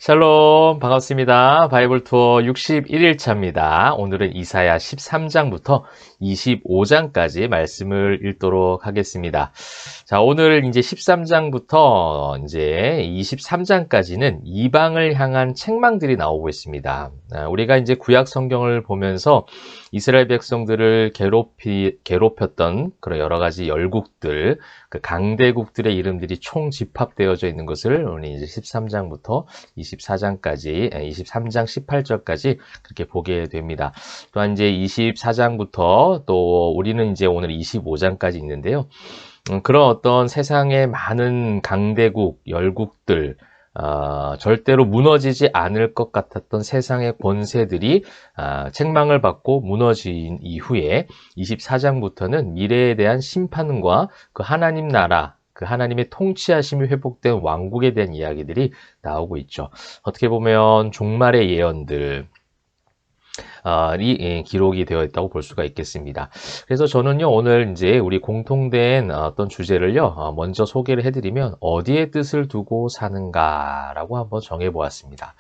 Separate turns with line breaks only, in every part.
샬롬, 반갑습니다. 바이블 투어 61일차입니다. 오늘은 이사야 13장부터 25장까지 말씀을 읽도록 하겠습니다. 자, 오늘 이제 13장부터 이제 23장까지는 이방을 향한 책망들이 나오고 있습니다. 우리가 이제 구약 성경을 보면서 이스라엘 백성들을 괴롭혔던 그런 여러 가지 열국들, 그 강대국들의 이름들이 총 집합되어져 있는 것을 오늘 이제 13장부터 24장까지, 23장 18절까지 그렇게 보게 됩니다. 또한 이제 24장부터 또 우리는 이제 오늘 25장까지 있는데요. 그런 어떤 세상의 많은 강대국, 열국들, 절대로 무너지지 않을 것 같았던 세상의 권세들이 책망을 받고 무너진 이후에 24장부터는 미래에 대한 심판과 그 하나님 나라, 그 하나님의 통치하심이 회복된 왕국에 대한 이야기들이 나오고 있죠. 어떻게 보면 종말의 예언들, 이 기록이 되어 있다고 볼 수가 있겠습니다. 그래서 저는요, 오늘 이제 우리 공통된 어떤 주제를요, 먼저 소개를 해드리면 어디에 뜻을 두고 사는가라고 한번 정해보았습니다.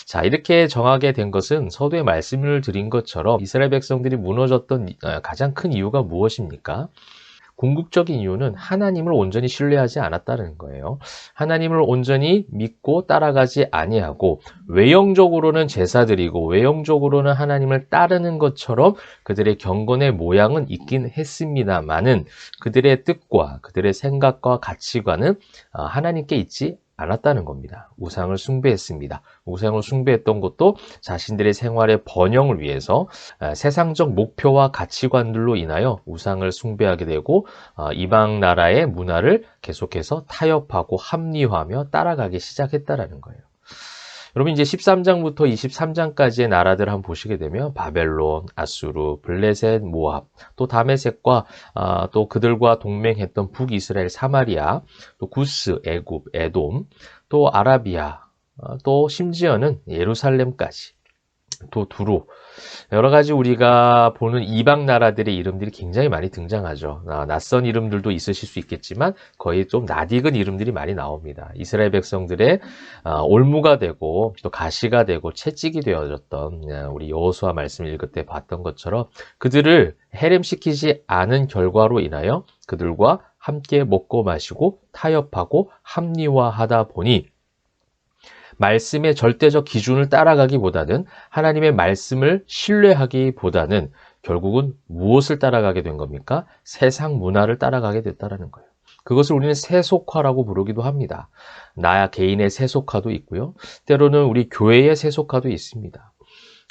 자, 이렇게 정하게 된 것은 서두에 말씀을 드린 것처럼 이스라엘 백성들이 무너졌던 가장 큰 이유가 무엇입니까? 궁극적인 이유는 하나님을 온전히 신뢰하지 않았다는 거예요. 하나님을 온전히 믿고 따라가지 아니하고 외형적으로는 제사 드리고 외형적으로는 하나님을 따르는 것처럼 그들의 경건의 모양은 있긴 했습니다마는 그들의 뜻과 그들의 생각과 가치관은 하나님께 있지 않았다는 겁니다. 우상을 숭배했습니다. 우상을 숭배했던 것도 자신들의 생활의 번영을 위해서 세상적 목표와 가치관들로 인하여 우상을 숭배하게 되고 이방 나라의 문화를 계속해서 타협하고 합리화하며 따라가기 시작했다라는 거예요. 여러분 이제 13장부터 23장까지의 나라들을 한번 보시게 되면 바벨론, 아수르, 블레셋, 모압, 또 다메섹과 또 그들과 동맹했던 북이스라엘 사마리아, 또 구스, 애굽, 에돔, 또 아라비아, 또 심지어는 예루살렘까지, 또 두로, 여러 가지 우리가 보는 이방 나라들의 이름들이 굉장히 많이 등장하죠. 낯선 이름들도 있으실 수 있겠지만 거의 좀 낯익은 이름들이 많이 나옵니다. 이스라엘 백성들의 올무가 되고 또 가시가 되고 채찍이 되어졌던 우리 여호수아 말씀을 읽을 때 봤던 것처럼 그들을 해림시키지 않은 결과로 인하여 그들과 함께 먹고 마시고 타협하고 합리화하다 보니 말씀의 절대적 기준을 따라가기보다는 하나님의 말씀을 신뢰하기보다는 결국은 무엇을 따라가게 된 겁니까? 세상 문화를 따라가게 됐다는 거예요. 그것을 우리는 세속화라고 부르기도 합니다. 나 개인의 세속화도 있고요. 때로는 우리 교회의 세속화도 있습니다.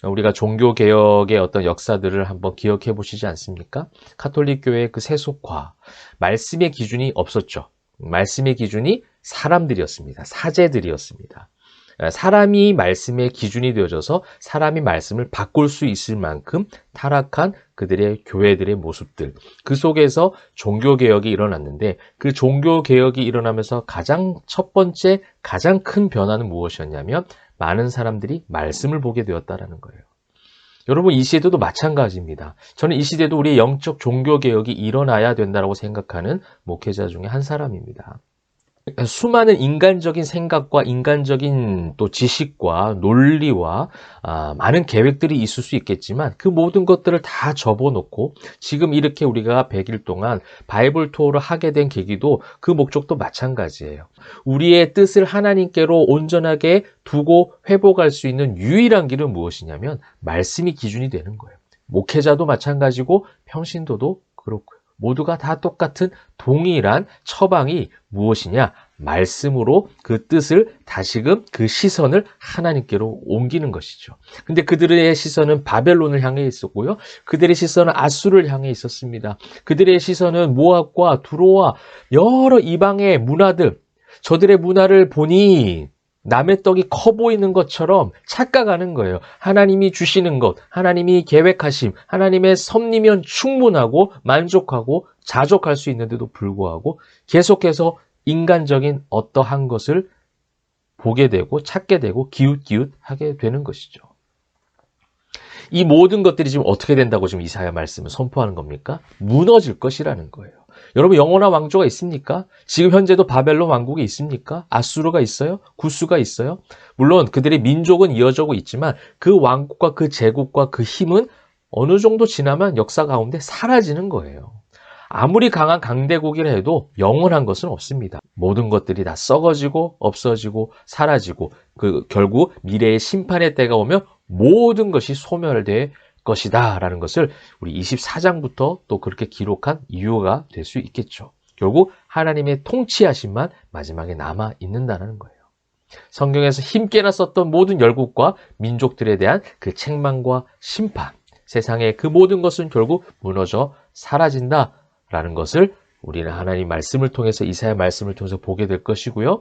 우리가 종교개혁의 어떤 역사들을 한번 기억해 보시지 않습니까? 가톨릭 교회의 그 세속화, 말씀의 기준이 없었죠. 말씀의 기준이 사람들이었습니다. 사제들이었습니다. 사람이 말씀의 기준이 되어져서 사람이 말씀을 바꿀 수 있을 만큼 타락한 그들의 교회들의 모습들, 그 속에서 종교개혁이 일어났는데 그 종교개혁이 일어나면서 가장 첫 번째 가장 큰 변화는 무엇이었냐면 많은 사람들이 말씀을 보게 되었다는 거예요. 여러분 이 시대도 마찬가지입니다. 저는 이 시대도 우리의 영적 종교개혁이 일어나야 된다고 생각하는 목회자 중에 한 사람입니다. 수많은 인간적인 생각과 인간적인 또 지식과 논리와 많은 계획들이 있을 수 있겠지만 그 모든 것들을 다 접어놓고 지금 이렇게 우리가 100일 동안 바이블 투어를 하게 된 계기도 그 목적도 마찬가지예요. 우리의 뜻을 하나님께로 온전하게 두고 회복할 수 있는 유일한 길은 무엇이냐면 말씀이 기준이 되는 거예요. 목회자도 마찬가지고 평신도도 그렇고요. 모두가 다 똑같은 동일한 처방이 무엇이냐? 말씀으로 그 뜻을 다시금 그 시선을 하나님께로 옮기는 것이죠. 근데 그들의 시선은 바벨론을 향해 있었고요. 그들의 시선은 아수르를 향해 있었습니다. 그들의 시선은 모압과 두로와 여러 이방의 문화들, 저들의 문화를 보니 남의 떡이 커 보이는 것처럼 착각하는 거예요. 하나님이 주시는 것, 하나님이 계획하심, 하나님의 섭리면 충분하고 만족하고 자족할 수 있는데도 불구하고 계속해서 인간적인 어떠한 것을 보게 되고 찾게 되고 기웃기웃하게 되는 것이죠. 이 모든 것들이 지금 어떻게 된다고 지금 이사야 말씀을 선포하는 겁니까? 무너질 것이라는 거예요. 여러분 영원한 왕조가 있습니까? 지금 현재도 바벨론 왕국이 있습니까? 아수르가 있어요? 구스가 있어요? 물론 그들의 민족은 이어지고 있지만 그 왕국과 그 제국과 그 힘은 어느 정도 지나면 역사 가운데 사라지는 거예요. 아무리 강한 강대국이라 해도 영원한 것은 없습니다. 모든 것들이 다 썩어지고 없어지고 사라지고 결국 미래의 심판의 때가 오면 모든 것이 소멸될 것이다 라는 것을 우리 24장부터 또 그렇게 기록한 이유가 될 수 있겠죠. 결국 하나님의 통치하심만 마지막에 남아 있는다는 거예요. 성경에서 힘께나 썼던 모든 열국과 민족들에 대한 그 책망과 심판, 세상의 그 모든 것은 결국 무너져 사라진다라는 것을 우리는 하나님 말씀을 통해서 이사야 말씀을 통해서 보게 될 것이고요.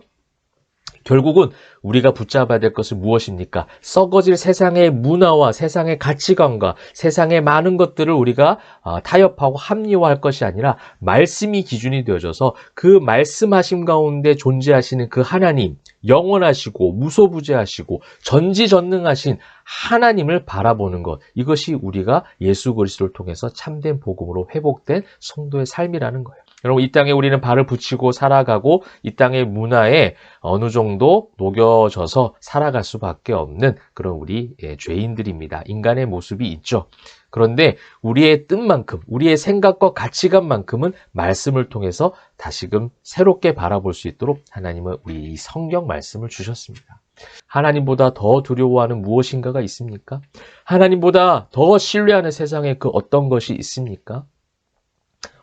결국은 우리가 붙잡아야 될 것은 무엇입니까? 썩어질 세상의 문화와 세상의 가치관과 세상의 많은 것들을 우리가 타협하고 합리화할 것이 아니라 말씀이 기준이 되어져서 그 말씀하심 가운데 존재하시는 그 하나님, 영원하시고 무소부재하시고 전지전능하신 하나님을 바라보는 것, 이것이 우리가 예수 그리스도를 통해서 참된 복음으로 회복된 성도의 삶이라는 거예요. 여러분, 이 땅에 우리는 발을 붙이고 살아가고 이 땅의 문화에 어느 정도 녹여져서 살아갈 수밖에 없는 그런 우리 죄인들입니다. 인간의 모습이 있죠. 그런데 우리의 뜻만큼, 우리의 생각과 가치관만큼은 말씀을 통해서 다시금 새롭게 바라볼 수 있도록 하나님은 우리 이 성경 말씀을 주셨습니다. 하나님보다 더 두려워하는 무엇인가가 있습니까? 하나님보다 더 신뢰하는 세상에 그 어떤 것이 있습니까?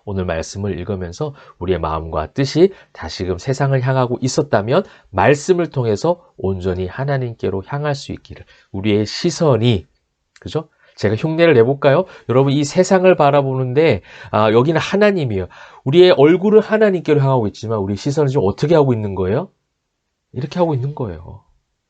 오늘 말씀을 읽으면서 우리의 마음과 뜻이 다시금 세상을 향하고 있었다면 말씀을 통해서 온전히 하나님께로 향할 수 있기를, 우리의 시선이, 그죠? 제가 흉내를 내볼까요? 여러분, 이 세상을 바라보는데 여기는 하나님이에요. 우리의 얼굴은 하나님께로 향하고 있지만 우리 시선을 지금 어떻게 하고 있는 거예요? 이렇게 하고 있는 거예요.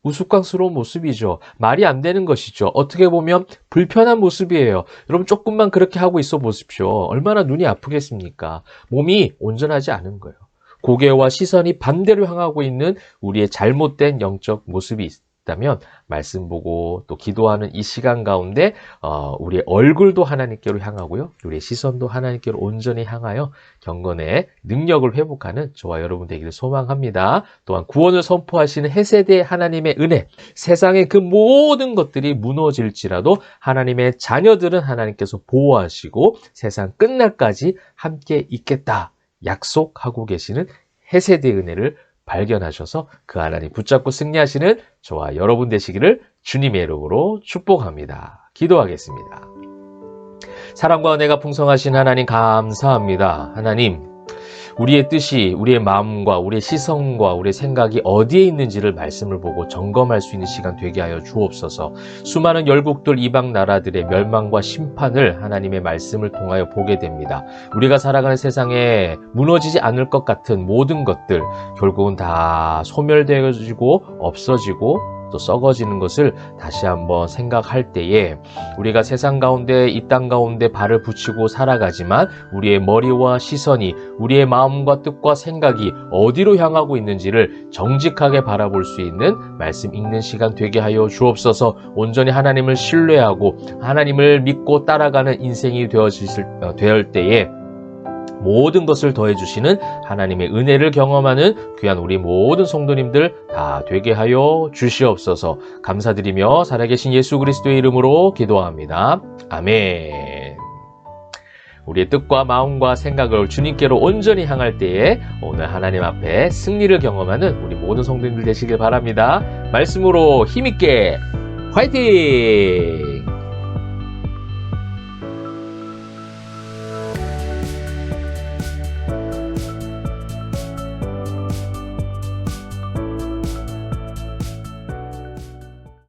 우스꽝스러운 모습이죠. 말이 안 되는 것이죠. 어떻게 보면 불편한 모습이에요. 여러분, 조금만 그렇게 하고 있어 보십시오. 얼마나 눈이 아프겠습니까? 몸이 온전하지 않은 거예요. 고개와 시선이 반대로 향하고 있는 우리의 잘못된 영적 모습이 있다면 말씀 보고 또 기도하는 이 시간 가운데 우리의 얼굴도 하나님께로 향하고요. 우리의 시선도 하나님께로 온전히 향하여 경건의 능력을 회복하는 저와 여러분 되기를 소망합니다. 또한 구원을 선포하시는 헤세대 하나님의 은혜, 세상의 그 모든 것들이 무너질지라도 하나님의 자녀들은 하나님께서 보호하시고 세상 끝날까지 함께 있겠다 약속하고 계시는 헤세대의 은혜를 발견하셔서 그 하나님 붙잡고 승리하시는 저와 여러분 되시기를 주님의 이름으로 축복합니다. 기도하겠습니다. 사랑과 은혜가 풍성하신 하나님 감사합니다. 하나님, 우리의 뜻이, 우리의 마음과 우리의 시선과 우리의 생각이 어디에 있는지를 말씀을 보고 점검할 수 있는 시간 되게 하여 주옵소서. 수많은 열국들, 이방 나라들의 멸망과 심판을 하나님의 말씀을 통하여 보게 됩니다. 우리가 살아가는 세상에 무너지지 않을 것 같은 모든 것들 결국은 다 소멸되어지고 없어지고 또 썩어지는 것을 다시 한번 생각할 때에 우리가 세상 가운데, 이 땅 가운데 발을 붙이고 살아가지만 우리의 머리와 시선이, 우리의 마음과 뜻과 생각이 어디로 향하고 있는지를 정직하게 바라볼 수 있는 말씀 읽는 시간 되게 하여 주옵소서. 온전히 하나님을 신뢰하고 하나님을 믿고 따라가는 인생이 되을 때에 모든 것을 더해주시는 하나님의 은혜를 경험하는 귀한 우리 모든 성도님들 다 되게 하여 주시옵소서. 감사드리며 살아계신 예수 그리스도의 이름으로 기도합니다. 아멘. 우리의 뜻과 마음과 생각을 주님께로 온전히 향할 때에 오늘 하나님 앞에 승리를 경험하는 우리 모든 성도님들 되시길 바랍니다. 말씀으로 힘있게 화이팅!